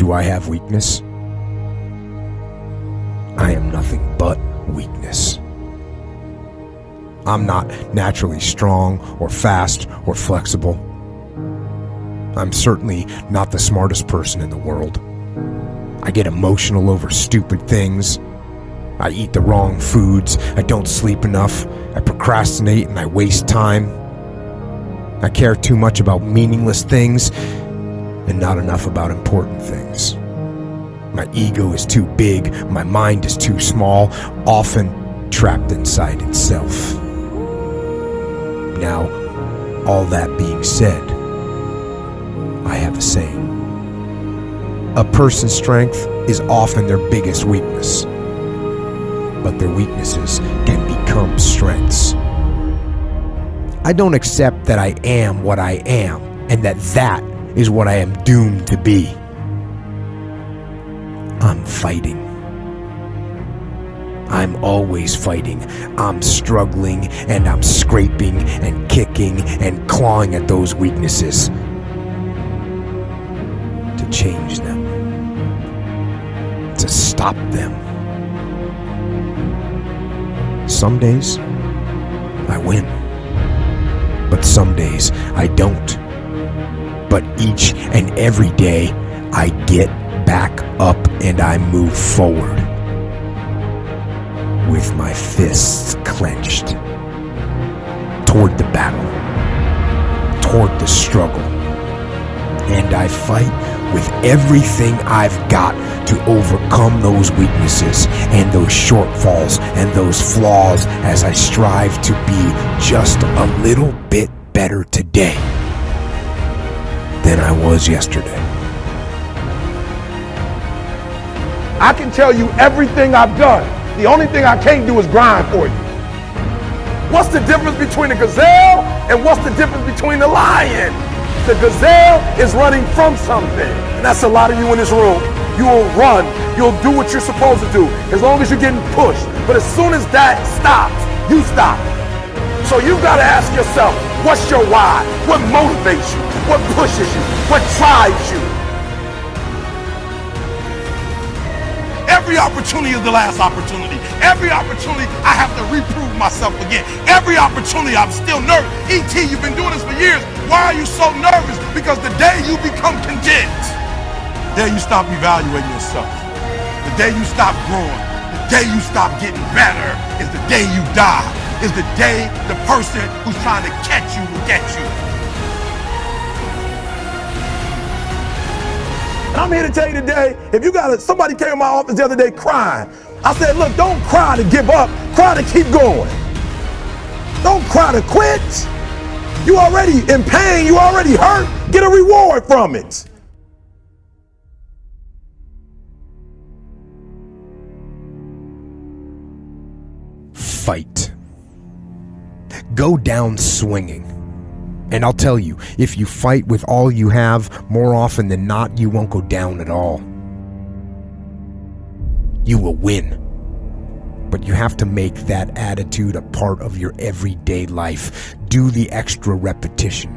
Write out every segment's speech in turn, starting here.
Do I have weakness? I am nothing but weakness. I'm not naturally strong or fast or flexible. I'm certainly not the smartest person in the world. I get emotional over stupid things. I eat the wrong foods. I don't sleep enough. I procrastinate and I waste time. I care too much about meaningless things and not enough about important things. My ego is too big. My mind is too small, often trapped inside itself. Now, all that being said, I have a saying. A person's strength is often their biggest weakness, but their weaknesses can become strengths. I don't accept that I am what I am and that is what I am doomed to be. I'm fighting. I'm always fighting. I'm struggling and I'm scraping and kicking and clawing at those weaknesses to change them, to stop them. Some days I win, but some days I don't. But each and every day I get back up and I move forward with my fists clenched toward the battle, toward the struggle. And I fight with everything I've got to overcome those weaknesses and those shortfalls and those flaws as I strive to be just a little bit better today than I was yesterday. I can tell you everything I've done. The only thing I can't do is grind for you. What's the difference between a gazelle and what's the difference between a lion? The gazelle is running from something. And that's a lot of you in this room. You will run. You'll do what you're supposed to do as long as you're getting pushed. But as soon as that stops, you stop. So you've got to ask yourself, what's your why? What motivates you? What pushes you? What drives you? Every opportunity is the last opportunity. Every opportunity I have to reprove myself again. Every opportunity I'm still nervous. E.T., you've been doing this for years. Why are you so nervous? Because the day you become content, the day you stop evaluating yourself, the day you stop growing, the day you stop getting better is the day you die. Is the day the person who's trying to catch you will get you. And I'm here to tell you today, if you somebody came in my office the other day crying. I said, look, don't cry to give up, cry to keep going. Don't cry to quit. You already in pain, you already hurt, get a reward from it. Fight. Go down swinging. And I'll tell you, if you fight with all you have, more often than not, you won't go down at all. You will win. But you have to make that attitude a part of your everyday life. Do the extra repetition.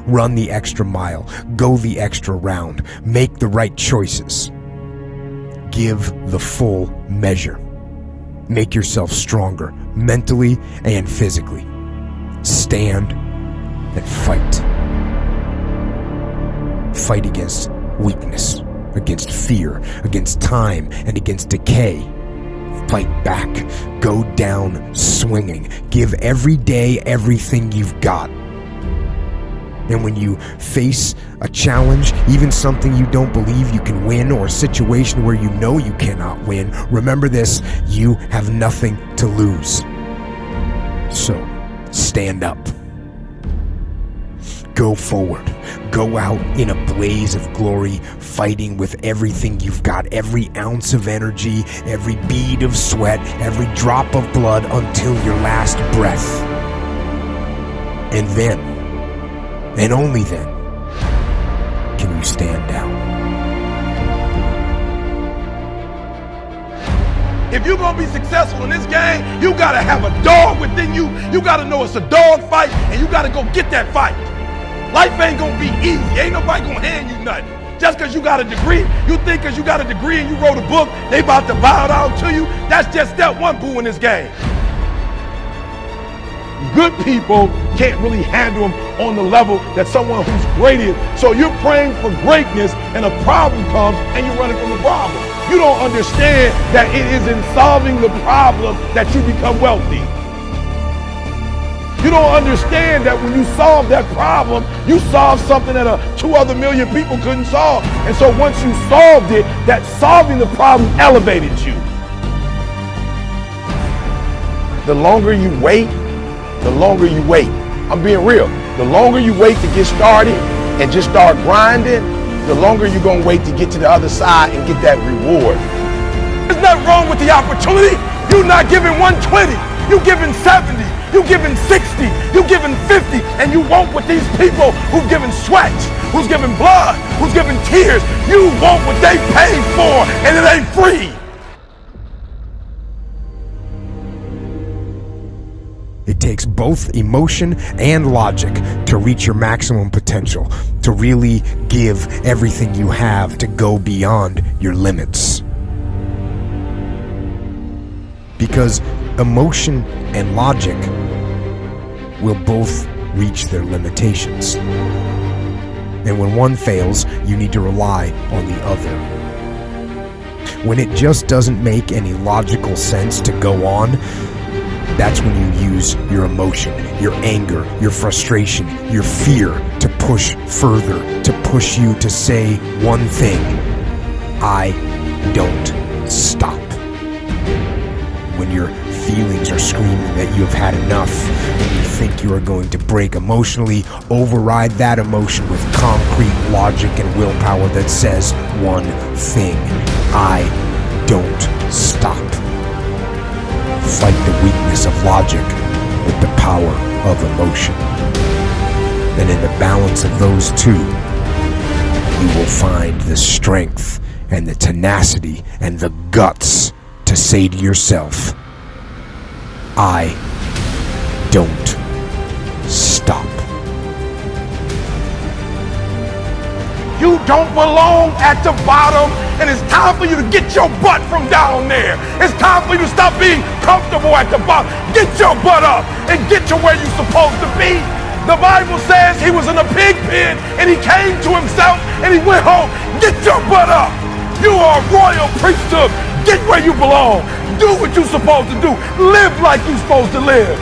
Run the extra mile. Go the extra round. Make the right choices. Give the full measure. Make yourself stronger, mentally and physically. Stand and fight. Fight against weakness, against fear, against time, and against decay. Fight back. Go down swinging. Give every day everything you've got. And when you face a challenge, even something you don't believe you can win, or a situation where you know you cannot win, remember this: you have nothing to lose. So, stand up. Go forward. Go out in a blaze of glory, fighting with everything you've got, every ounce of energy, every bead of sweat, every drop of blood, until your last breath. And then, and only then, can you stand down. If you're gonna be successful in this game, you gotta have a dog within you. You gotta know it's a dog fight, and you gotta go get that fight. Life ain't gonna be easy. Ain't nobody gonna hand you nothing. Just because you got a degree, you think because you got a degree and you wrote a book, they about to bow down to you? That's just step one, boo, in this game. Good people can't really handle them on the level that someone who's great is. So you're praying for greatness and a problem comes and you're running from the problem. You don't understand that it is in solving the problem that you become wealthy. You don't understand that when you solve that problem, you solve something that 2 other million people couldn't solve. And so once you solved it, that solving the problem elevated you. The longer you wait, I'm being real. The longer you wait to get started and just start grinding, the longer you're gonna wait to get to the other side and get that reward. There's nothing wrong with the opportunity. You're not giving 120, you're giving 70, you're giving 60, you're giving 50, and you want what these people who've given sweat, who's given blood, who's given tears, you want what they paid for, and it ain't free. It takes both emotion and logic to reach your maximum potential, to really give everything you have, to go beyond your limits. Because emotion and logic will both reach their limitations. And when one fails, you need to rely on the other. When it just doesn't make any logical sense to go on, that's when you use your emotion, your anger, your frustration, your fear to push further, to push you to say one thing: I don't stop. When your feelings are screaming that you have had enough, and you think you are going to break emotionally, override that emotion with concrete logic and willpower that says one thing: I don't stop. Fight the weakness of logic with the power of emotion. And in the balance of those two, you will find the strength and the tenacity and the guts to say to yourself, I don't stop. You don't belong at the bottom, and it's time for you to get your butt from down there. It's time for you to stop being comfortable at the bottom. Get your butt up and get to where you're supposed to be. The Bible says he was in a pig pen and he came to himself and he went home. Get your butt up. You are a royal priesthood. Get where you belong. Do what you're supposed to do. Live like you're supposed to live.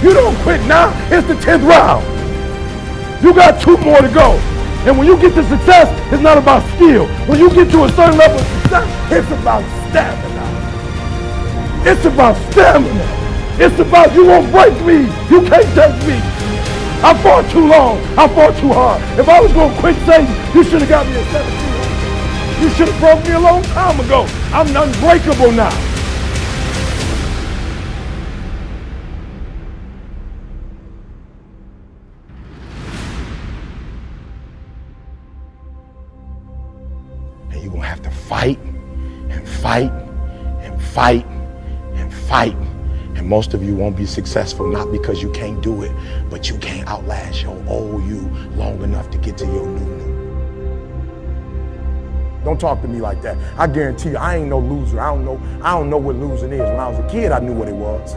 You don't quit now. It's the 10th round. You got 2 more to go. And when you get to success, it's not about skill. When you get to a certain level of success, it's about stamina. It's about stamina. It's about you won't break me. You can't take me. I fought too long. I fought too hard. If I was going to quit Satan, you should have got me at 17. You should have broke me a long time ago. I'm unbreakable now. And you're going to have to fight and fight and fight and fight. And most of you won't be successful, not because you can't do it, but you can't outlast your old you long enough to get to your new. Don't talk to me like that. I guarantee you, I ain't no loser. I don't know what losing is. When I was a kid, I knew what it was.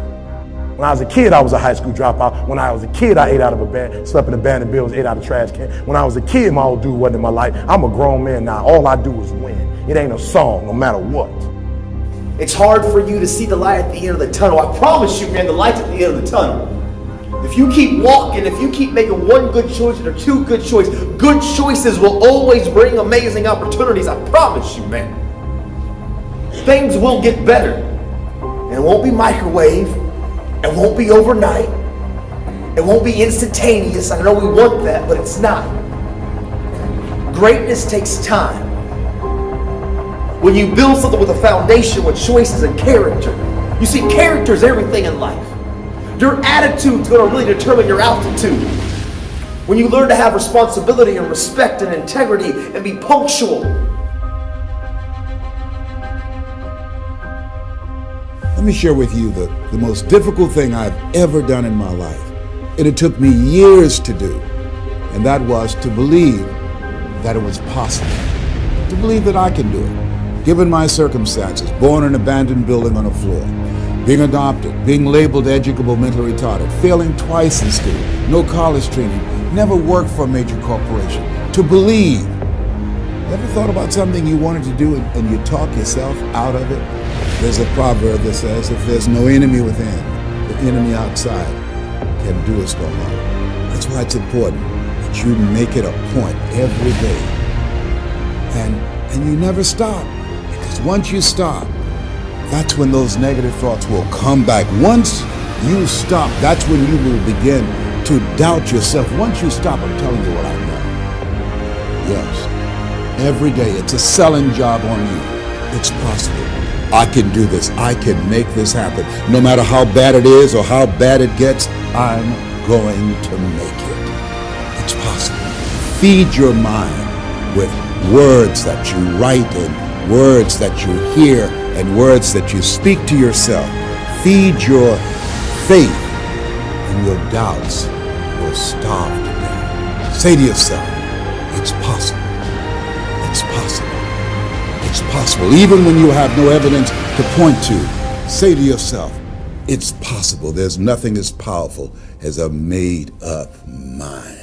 When I was a kid, I was a high school dropout. When I was a kid, I ate out of a bed, slept in abandoned buildings, ate out of trash can. When I was a kid, my old dude wasn't in my life. I'm a grown man now. All I do is win. It ain't a song, no matter what. It's hard for you to see the light at the end of the tunnel. I promise you, man, the light's at the end of the tunnel. If you keep walking, if you keep making one good choice or 2 good choices will always bring amazing opportunities. I promise you, man. Things will get better. And it won't be microwave. It won't be overnight. It won't be instantaneous. I know we want that, but it's not. Greatness takes time. When you build something with a foundation, with choices and character. You see, character is everything in life. Your attitude's going to really determine your altitude. When you learn to have responsibility and respect and integrity and be punctual. Let me share with you the most difficult thing I've ever done in my life. And it took me years to do. and that was to believe that it was possible, to believe that I can do it. Given my circumstances, born in an abandoned building on a floor, being adopted, being labeled educable mentally retarded, failing twice in school, no college training, never worked for a major corporation, to believe. You ever thought about something you wanted to do and you talk yourself out of it? There's a proverb that says, if there's no enemy within, the enemy outside can do us no harm. That's why it's important that you make it a point every day. And you never stop. Because once you stop, that's when those negative thoughts will come back. Once you stop, that's when you will begin to doubt yourself. Once you stop, I'm telling you what I know. Yes, every day it's a selling job on you. It's possible. I can do this. I can make this happen. No matter how bad it is or how bad it gets, I'm going to make it. It's possible. Feed your mind with words that you write and words that you hear and words that you speak to yourself. Feed your faith and your doubts will starve to death. Say to yourself, it's possible. It's possible. It's possible. Even when you have no evidence to point to, say to yourself, it's possible. There's nothing as powerful as a made-up mind.